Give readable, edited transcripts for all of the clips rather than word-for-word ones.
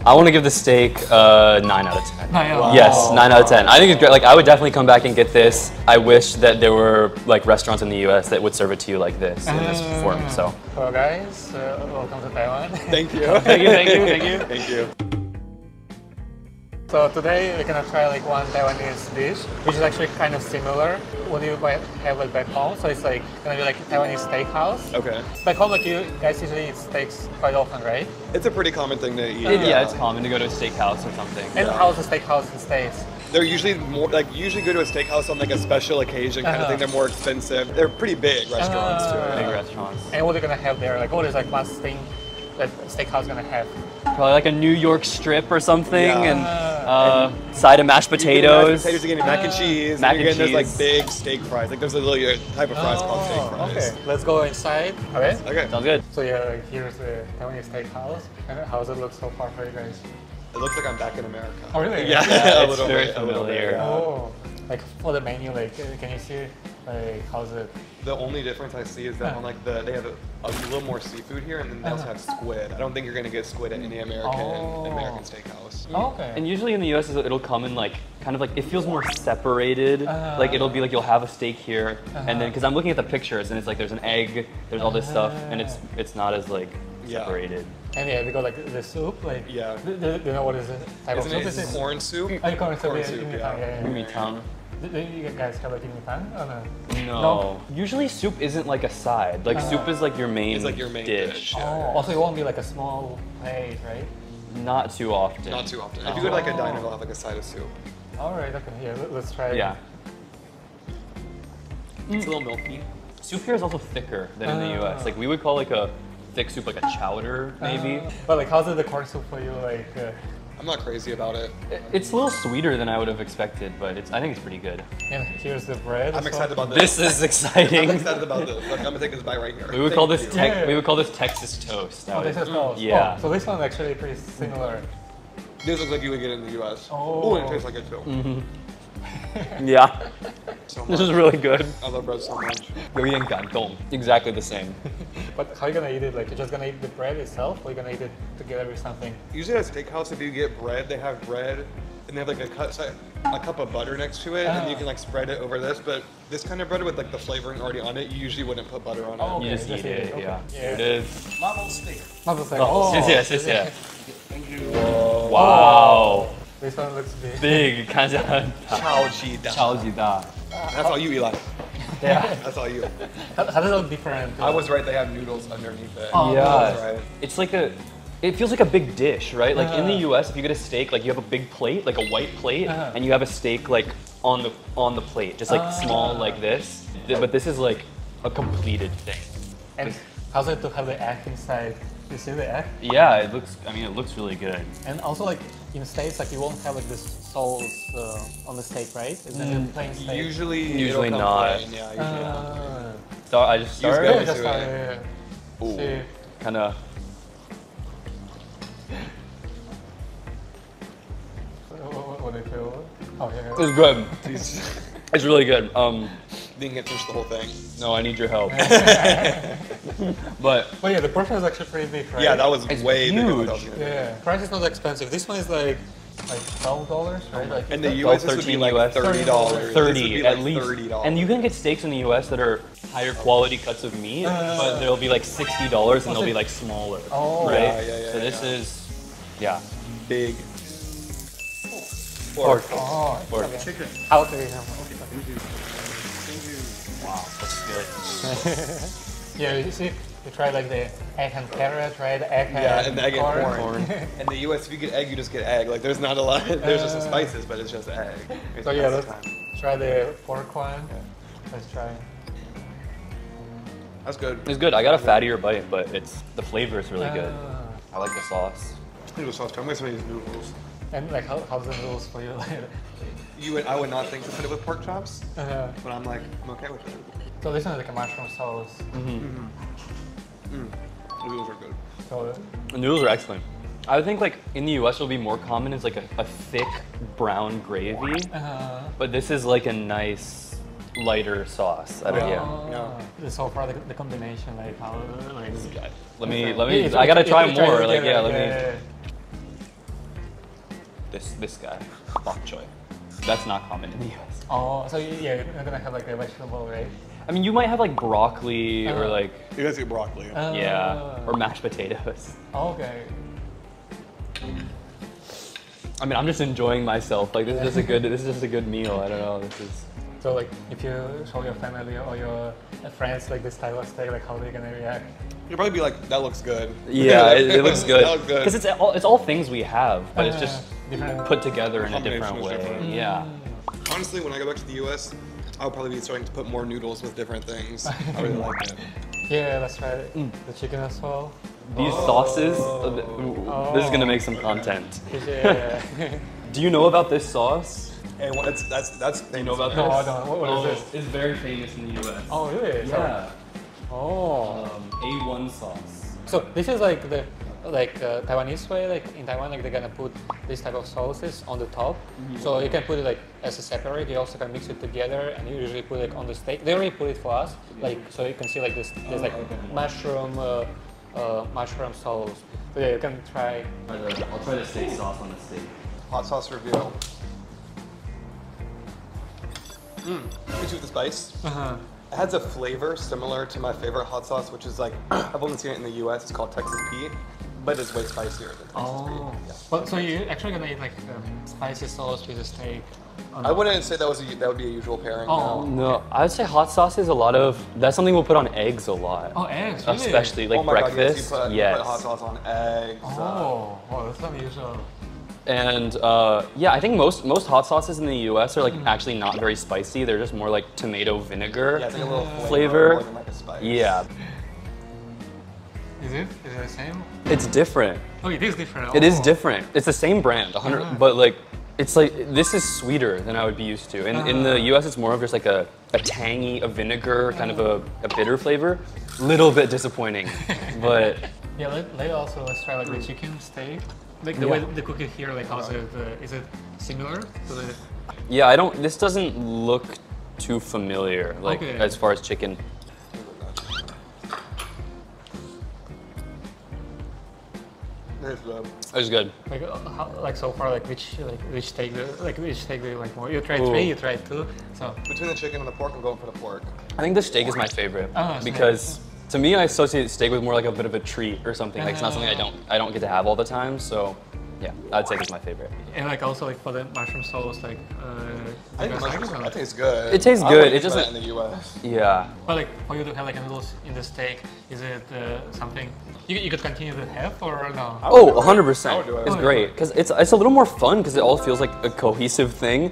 I want to give the steak a 9 out of 10. Wow. Yes, 9 out of 10. I think it's great. Like, I would definitely come back and get this. I wish that there were like restaurants in the U.S. that would serve it to you like this in this form. So. Hello guys, welcome to Taiwan. Thank you. Thank you. Thank you. Thank you. Thank you. So today we're gonna try like one Taiwanese dish, which is actually kind of similar what you might have like back home. So it's like gonna be like Taiwanese steakhouse. Okay. Back home, like you guys usually eat steaks quite often, right? It's a pretty common thing to eat. Yeah, it's common to go to a steakhouse or something. And how's the steakhouse in States? They're usually more like usually go to a steakhouse on like a special occasion kind of thing. They're more expensive. They're pretty big restaurants too. Big restaurants. And what are you gonna have there? Like what is like one thing that steakhouse gonna have? Probably like a New York strip or something, Yeah. and side of mashed potatoes. You're getting mac and cheese. Mac and you're and getting those cheese. like big steak fries. Like there's a little type of fries called steak fries. Okay, let's go inside. Okay. Okay. Sounds good. So yeah, here's the Taiwanese steakhouse. And how does it look so far for you guys? It looks like I'm back in America. Oh really? Yeah, Yeah, a it's little very bit, a little bit, familiar. yeah. Oh, like for the menu, like can you see like how's it? The only difference I see is that on like they have a little more seafood here, and then they also have squid. I don't think you're gonna get squid at any American steakhouse. Oh, okay. And usually in the U.S. it'll come in like kind of like it feels more separated. Like it'll be like you'll have a steak here, and then because I'm looking at the pictures and it's like there's an egg, there's all this stuff, and it's not as like separated. And yeah, they got like the soup, like Yeah. Do you know what is it? Type of Isn't soup it is it? corn soup? Oh, you corn soup, Corn yeah, soup, yeah. yeah. Meattown. Do you guys have like imitan? Oh, no. No. Usually soup isn't like a side. Like soup is like your main, It's like your main dish. Oh, Yeah. also it won't be like a small plate, right? Not too often. Not too often. If you go to like a diner, they'll have like a side of soup. All right, okay, yeah, let's try it. Yeah. It's a little milky. Soup here is also thicker than in the U.S. Like we would call like a thick soup like a chowder maybe. But like, how's it the corn soup for you? Like, I'm not crazy about it. It's a little sweeter than I would have expected, but I think it's pretty good. and here's the bread. I'm as excited well. about this. This is exciting. I'm excited about this. Look, I'm gonna take this bite right here. We would call this Thank you. we would call this Texas toast. Oh, this is toast. Yeah. Oh, so this one's actually pretty similar. This looks like you would get in the U.S. Oh. Ooh, and it tastes like it too. Yeah. So This much. is really good. I love bread so much. Exactly the same. But how are you gonna eat it? Like, you're just gonna eat the bread itself, or you're gonna eat it together with something? Usually at a steakhouse, if you get bread, they have bread, and they have like a cup of butter next to it, and you can like spread it over this. But this kind of bread with like the flavoring already on it, you usually wouldn't put butter on it. Oh, You okay, just eat it, okay. yeah. Yeah. Here it is. Not steak. Oh, Oh, yes, Wow. This one looks big. Big, kind of. 超级大. 超级大. That's all you, Eli. Yeah. That's all you. How does it look different? I was right. They have noodles underneath it. Oh, I was Yeah. right. It's like it feels like a big dish, right? Like in the U.S., if you get a steak, like you have a big plate, like a white plate, and you have a steak like on the plate, just like small like this. But this is like a completed thing. And how's it to have the egg inside? You see the egg? Yeah, it looks. I mean, it looks really good. And also, like in the States, like you won't have like this sauce on the steak, right? Is that a plain steak? Usually it'll come not. plain, yeah, usually not. So I just Use started. go. Yeah, just to it. yeah. See. Kind of. What do you feel? Oh yeah. It's good. It's really good. Didn't get to finish the whole thing. No, I need your help. But But yeah, the portion is actually pretty big, right? Yeah, that was It's way bigger than huge. I was gonna do. Yeah. Price is not expensive. This one is like $12, right? Like In the 12, U.S., this would be 13 like US. $30. This would 30 be at like least. $30. And you can get steaks in the U.S. that are higher quality cuts of meat, but they'll be like $60 and they'll be like smaller, Oh. right? Yeah, so this is, yeah. Big. Pork. Oh, Pork. okay. I'll take it. Wow, that's good. Yeah, you see, you try like the egg and carrot, right? The egg Yeah, and the egg and corn. corn. In the U.S., if you get egg, you just get egg. Like, there's not a lot. There's just some spices, but it's just egg. So yeah, let's try the pork one. Let's try. That's good. It's good. I got a fattier bite, but the flavor is really good. I like the sauce. Noodle sauce. I'm gonna some of these noodles. And like, how's the noodles for you? I would not think to put it with pork chops, Uh, but I'm like, I'm okay with it. so this one is like a mushroom sauce. The noodles are good. So The noodles are excellent. I would think like in the U.S. it'll be more common as like a thick brown gravy, but this is like a nice lighter sauce. I don't, yeah. So far the combination, like how, like. Let me. I gotta try more. Like, yeah, let me. this guy, bok choy. That's not common in the US. Oh, so yeah, you're gonna have like a vegetable, right? I mean, you might have like broccoli or like You guys eat broccoli. yeah, or mashed potatoes. Okay. I mean, I'm just enjoying myself. Like this is just a good meal. I don't know. This is. So like, if you show your family or your friends like this type of steak, like how are they gonna react? You'll probably be like, that looks good. Yeah, it looks good. That looks good. Because it's all things we have, but it's just different. put together in a Combination different is way. different. Yeah. Honestly, when I go back to the US, I'll probably be starting to put more noodles with different things. I really like it. Yeah, that's right. The chicken as well. These sauces. This is gonna make some content. Yeah. Do you know about this sauce? And that's Do you know about No, I this? don't. What is this? It's very famous in the US. Oh, really? Yeah. Oh. A1 sauce. So this is like the Taiwanese way, like in Taiwan, like they're gonna put this type of sauces on the top. So you can put it like as a separate. You also can mix it together, and you usually put it on the steak. They already put it for us, like so you can see like this. There's like mushroom sauce. So yeah, you can try. I'll try the steak sauce on the steak. hot sauce review. Hit you with the spice. It has a flavor similar to my favorite hot sauce, which is like, I've only seen it in the US, it's called Texas Pete, but it's way spicier than Texas Pete. Yeah. Well, so you're actually gonna eat like spicy sauce with a steak? I wouldn't say that would be a usual pairing. Oh. No, I would say hot sauce is that's something we'll put on eggs a lot. Oh, eggs, really? Especially like Oh my God, breakfast. yes, you put hot sauce on eggs. Oh, that's unusual. And yeah, I think most hot sauces in the US are like actually not very spicy. They're just more like tomato vinegar Yeah, it's like a little flavor. more than like a spice. Yeah, Is it the same? it's different. Oh, it is different. It is Oh. different. It's the same brand, 100, but like it's like this is sweeter than I would be used to. In the US, it's more of just like a tangy, a vinegar, kind of a bitter flavor. Little bit disappointing, but Yeah, let's try like the chicken steak. Like the way they cook it here, like how's it? Is it similar to the? yeah, this doesn't look too familiar, like Okay. as far as chicken. It's good. It's good. Like like so far, like which steak do you like more? You tried 3, you tried 2, so. Between the chicken and the pork, I'm going for the pork. I think the steak is my favorite Oh, because to me, I associate steak with more like a bit of a treat or something. Like it's not something I don't get to have all the time. So yeah, I'd say it's my favorite. And like also like for the mushroom sauce, like I think that tastes good. It tastes I good. wouldn't It eat just that like in the US. yeah. but like for you to have like noodles in the steak, is it something you could continue to have or no? Oh, I would 100%. do it. It's great because it's a little more fun because it all feels like a cohesive thing.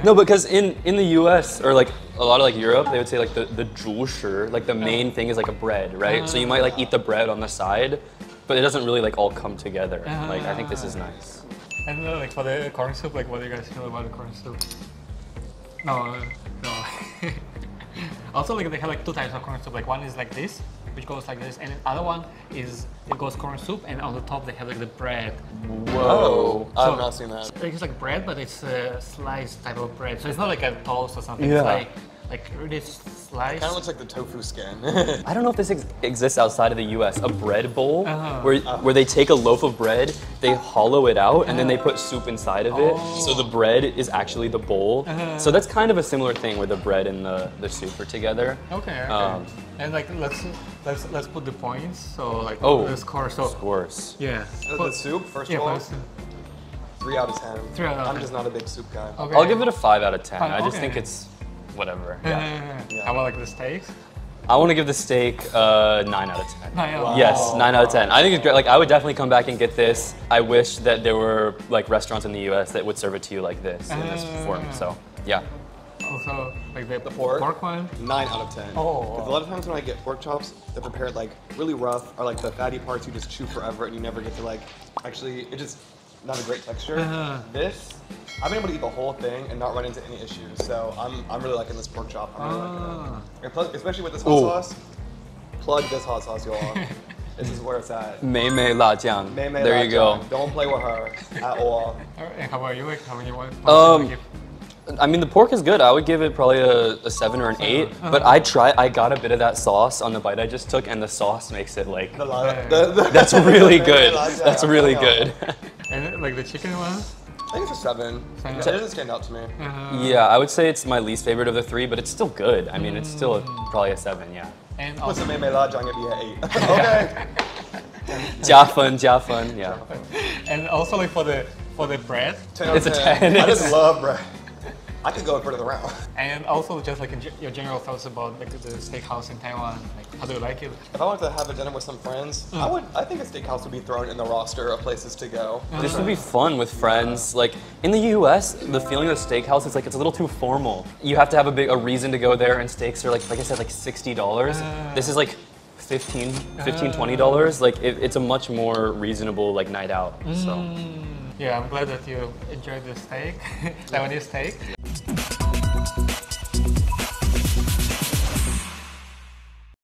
No, because in the US or like a lot of like Europe, they would say like the 主食, like the main thing is like a bread, right? So you might like eat the bread on the side, but it doesn't really like all come together. Like I think this is nice. And like for the corn soup, like what do you guys feel about the corn soup? No. Also, like they have like 2 types of corn soup. Like one is like this, which goes like this, and the other one is it goes corn soup, and on the top they have like the bread. Whoa. I've not seen that. It's like bread, but it's a sliced type of bread. So it's not like a toast or something. Yeah. It's like really sliced. Kind of looks like the tofu skin. I don't know if this exists outside of the US. A bread bowl where they take a loaf of bread, they hollow it out, and then they put soup inside of it. So the bread is actually the bowl. So that's kind of a similar thing where the bread and the soup are together. Okay. And like let's put the points. So like the score. So Scores. yeah. The soup, first Yeah, of all, first. 3 out of 10. 3 out of I'm 10. just not a big soup guy. Okay. I'll give it a 5 out of 10. I just Okay. think it's whatever. How about like the steaks? I want to give the steak 9 out of 10. Wow. Yes, 9 out of 10. I think it's great. Like I would definitely come back and get this. I wish that there were like restaurants in the US that would serve it to you like this in this form. So yeah. Also like the pork one. 9 out of 10. Oh. Because a lot of times when I get pork chops, they're prepared like really rough, or like the fatty parts you just chew forever and you never get to like, actually, it's just not a great texture. This, I've been able to eat the whole thing and not run into any issues. So I'm really liking this pork chop. I'm really liking it. And plus, especially with this hot sauce, plug this hot sauce, y'all. This is where it's at. 美美辣酱. Mei Mei There you辣酱. go. Don't play with her at all. And how about you? Like how many points would you give? I mean, the pork is good. I would give it probably a 7 or an 8. But I got a bit of that sauce on the bite I just took, and the sauce makes it like, that's really good. That's really good. And like the chicken one? I think it's a 7. It doesn't stand out to me. Yeah, I would say it's my least favorite of the 3, but it's still good. I mean, it's still probably a 7, yeah. And 为什 also, 么没拉奖也比 8? Okay. 加分, yeah. and also like for the bread, 10 out of It's a 10. 10. I just love bread. I could go in front of the round. and also just like your general thoughts about like the steakhouse in Taiwan. Like, how do you like it? If I wanted to have a dinner with some friends, I think a steakhouse would be thrown in the roster of places to go. This would be fun with friends. Like in the US, the feeling of the steakhouse is like it's a little too formal. You have to have a reason to go there, and steaks are like I said, like $60. This is like $15, $20. Like it's a much more reasonable like night out. So Yeah, I'm glad that you enjoyed the steak, Taiwanese steak.